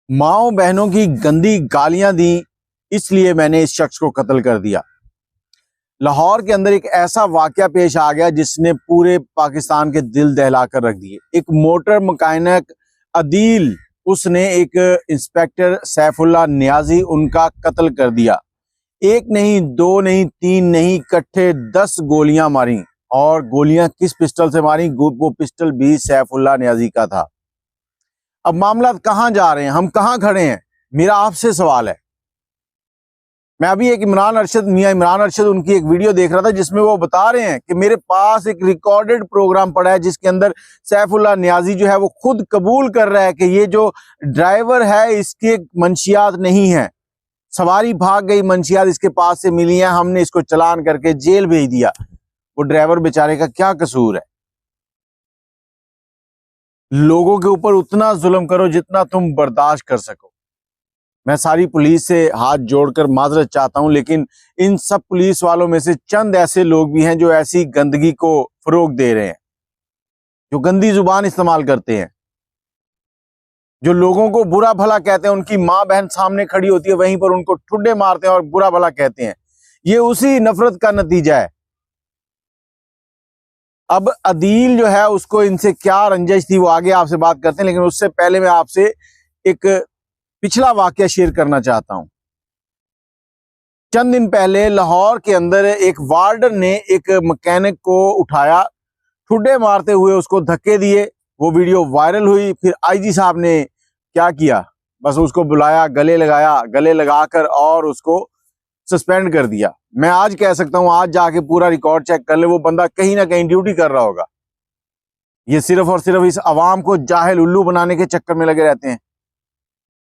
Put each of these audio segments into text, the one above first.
माओ बहनों की गंदी गालियां दी, इसलिए मैंने इस शख्स को कत्ल कर दिया। लाहौर के अंदर एक ऐसा वाकया पेश आ गया जिसने पूरे पाकिस्तान के दिल दहला कर रख दिए। एक मोटर मैकेनिक अदील, उसने एक इंस्पेक्टर सैफुल्लाह नियाजी उनका कत्ल कर दिया। एक नहीं, दो नहीं, तीन नहीं, इकट्ठे 10 गोलियां मारी। और गोलियां किस पिस्टल से मारी? वो पिस्टल भी सैफुल्लाह नियाजी का था। अब मामला कहां जा रहे हैं, हम कहां खड़े हैं, मेरा आपसे सवाल है। मैं अभी एक मियां इमरान अरशद उनकी एक वीडियो देख रहा था जिसमें वो बता रहे हैं कि मेरे पास एक रिकॉर्डेड प्रोग्राम पड़ा है जिसके अंदर सैफुल्लाह नियाजी जो है वो खुद कबूल कर रहा है कि ये जो ड्राइवर है इसके मंशियात नहीं है, सवारी भाग गई, मंशियात इसके पास से मिली हैं, हमने इसको चालान करके जेल भेज दिया। वो ड्राइवर बेचारे का क्या कसूर है? लोगों के ऊपर उतना जुल्म करो जितना तुम बर्दाश्त कर सको। मैं सारी पुलिस से हाथ जोड़कर माजरत चाहता हूं, लेकिन इन सब पुलिस वालों में से चंद ऐसे लोग भी हैं जो ऐसी गंदगी को फरोग दे रहे हैं, जो गंदी जुबान इस्तेमाल करते हैं, जो लोगों को बुरा भला कहते हैं। उनकी माँ बहन सामने खड़ी होती है, वहीं पर उनको ठुड्डे मारते हैं और बुरा भला कहते हैं। ये उसी नफरत का नतीजा है। अब अदील जो है उसको इनसे क्या रंजिश थी वो आगे आपसे बात करते हैं, लेकिन उससे पहले मैं आपसे एक पिछला वाकया शेयर करना चाहता हूं। चंद दिन पहले लाहौर के अंदर एक वार्डन ने एक मैकेनिक को उठाया, ठुड्डे मारते हुए उसको धक्के दिए। वो वीडियो वायरल हुई। फिर आईजी साहब ने क्या किया, बस उसको बुलाया, गले लगाया, गले लगाकर और उसको सस्पेंड कर दिया। मैं आज कह सकता हूं, आज जाके पूरा रिकॉर्ड चेक कर ले, वो बंदा कहीं ना कहीं ड्यूटी कर रहा होगा। ये सिर्फ और सिर्फ इस अवाम को जाहिल उल्लू बनाने के चक्कर में लगे रहते हैं।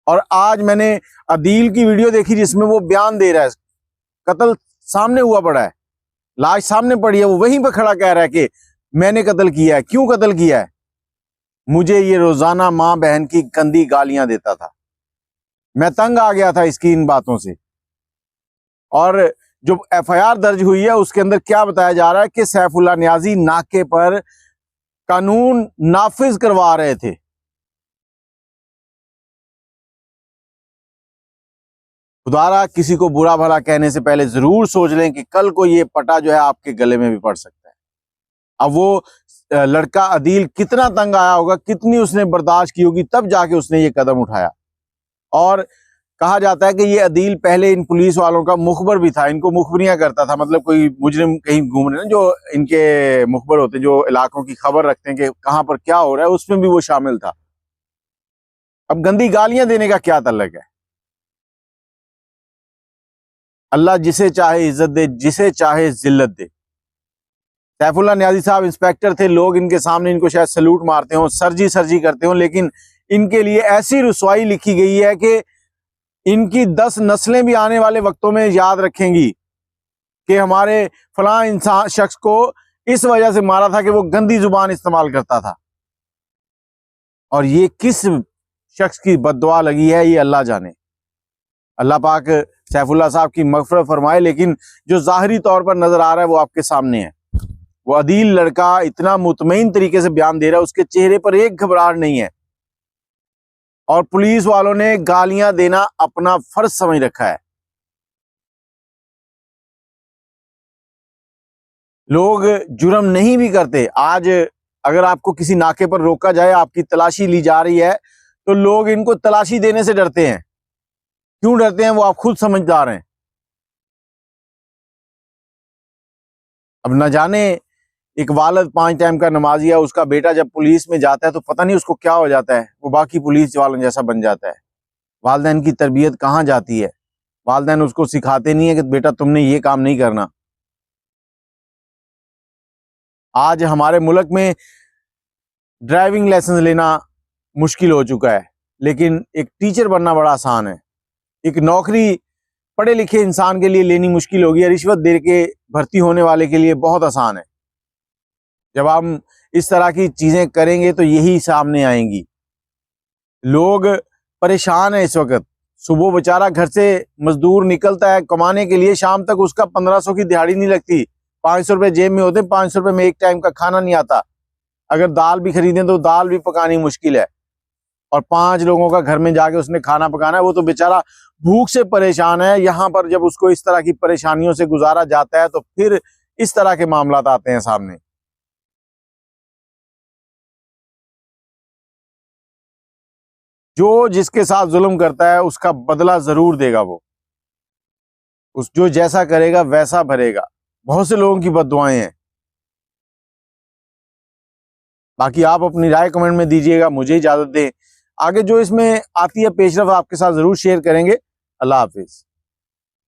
और आज मैंने अदील की वीडियो देखी जिसमें वो बयान दे रहा है, कत्ल सामने हुआ पड़ा है, लाश सामने पड़ी है, वो वहीं पर खड़ा कह रहा है कि मैंने कत्ल किया है। क्यों कत्ल किया है? मुझे ये रोजाना माँ बहन की गंदी गालियां देता था। मैं तंग आ गया था इसकी इन बातों से। और जो एफआईआर दर्ज हुई है उसके अंदर क्या बताया जा रहा है कि सैफुल्लाह नियाजी नाके पर कानून नाफिज करवा रहे थे। खुदारा किसी को बुरा भला कहने से पहले जरूर सोच लें कि कल को ये पटा जो है आपके गले में भी पड़ सकता है। अब वो लड़का अदील कितना तंग आया होगा, कितनी उसने बर्दाश्त की होगी, तब जाके उसने ये कदम उठाया। और कहा जाता है कि ये अदील पहले इन पुलिस वालों का मुखबर भी था, इनको मुखबरियां करता था। मतलब कोई मुजरिम कहीं घूम रहे हैं, जो इनके मुखबर होते हैं, जो इलाकों की खबर रखते हैं कि कहां पर क्या हो रहा है, उसमें भी वो शामिल था। अब गंदी गालियां देने का क्या तल्लक है? अल्लाह जिसे चाहे इज्जत दे, जिसे चाहे जिल्लत दे। सैफुल्लाह नियाजी साहब इंस्पेक्टर थे, लोग इनके सामने इनको शायद सैल्यूट मारते हो, सरजी सरजी करते हो, लेकिन इनके लिए ऐसी रुसवाई लिखी गई है कि इनकी 10 नस्लें भी आने वाले वक्तों में याद रखेंगी कि हमारे फलां इंसान शख्स को इस वजह से मारा था कि वो गंदी जुबान इस्तेमाल करता था। और ये किस शख्स की बद्दुआ लगी है ये अल्लाह जाने। अल्लाह पाक सैफुल्लाह साहब की मगफरत फरमाए, लेकिन जो जाहिरी तौर पर नजर आ रहा है वो आपके सामने है। वो अदील लड़का इतना मुतमईन तरीके से बयान दे रहा है, उसके चेहरे पर एक घबराहट नहीं है। और पुलिस वालों ने गालियां देना अपना फर्ज समझ रखा है। लोग जुर्म नहीं भी करते। आज अगर आपको किसी नाके पर रोका जाए, आपकी तलाशी ली जा रही है, तो लोग इनको तलाशी देने से डरते हैं। क्यों डरते हैं वो आप खुद समझदार हैं। अब न जाने एक वालिद 5 टाइम का नमाजी है, उसका बेटा जब पुलिस में जाता है तो पता नहीं उसको क्या हो जाता है, वो बाकी पुलिस वालों जैसा बन जाता है। वालिदैन की तरबियत कहाँ जाती है? वालिदैन उसको सिखाते नहीं है कि बेटा तुमने ये काम नहीं करना। आज हमारे मुल्क में ड्राइविंग लाइसेंस लेना मुश्किल हो चुका है, लेकिन एक टीचर बनना बड़ा आसान है। एक नौकरी पढ़े लिखे इंसान के लिए लेनी मुश्किल होगी, रिश्वत दे के भर्ती होने वाले के लिए बहुत आसान है। जब हम इस तरह की चीजें करेंगे तो यही सामने आएंगी। लोग परेशान है इस वक्त। सुबह बेचारा घर से मजदूर निकलता है कमाने के लिए, शाम तक उसका 1500 की दिहाड़ी नहीं लगती। 500 रुपए जेब में होते, 500 रुपए में एक टाइम का खाना नहीं आता। अगर दाल भी खरीदें तो दाल भी पकानी मुश्किल है। और 5 लोगों का घर में जाके उसने खाना पकाना है। वो तो बेचारा भूख से परेशान है। यहाँ पर जब उसको इस तरह की परेशानियों से गुजारा जाता है तो फिर इस तरह के मामलात आते हैं सामने। जो जिसके साथ जुल्म करता है उसका बदला जरूर देगा। वो उस जो जैसा करेगा वैसा भरेगा। बहुत से लोगों की बद्दुआएं हैं। बाकी आप अपनी राय कमेंट में दीजिएगा। मुझे इजाजत दें, आगे जो इसमें आती है पेशरफ आपके साथ जरूर शेयर करेंगे। अल्लाह हाफिज।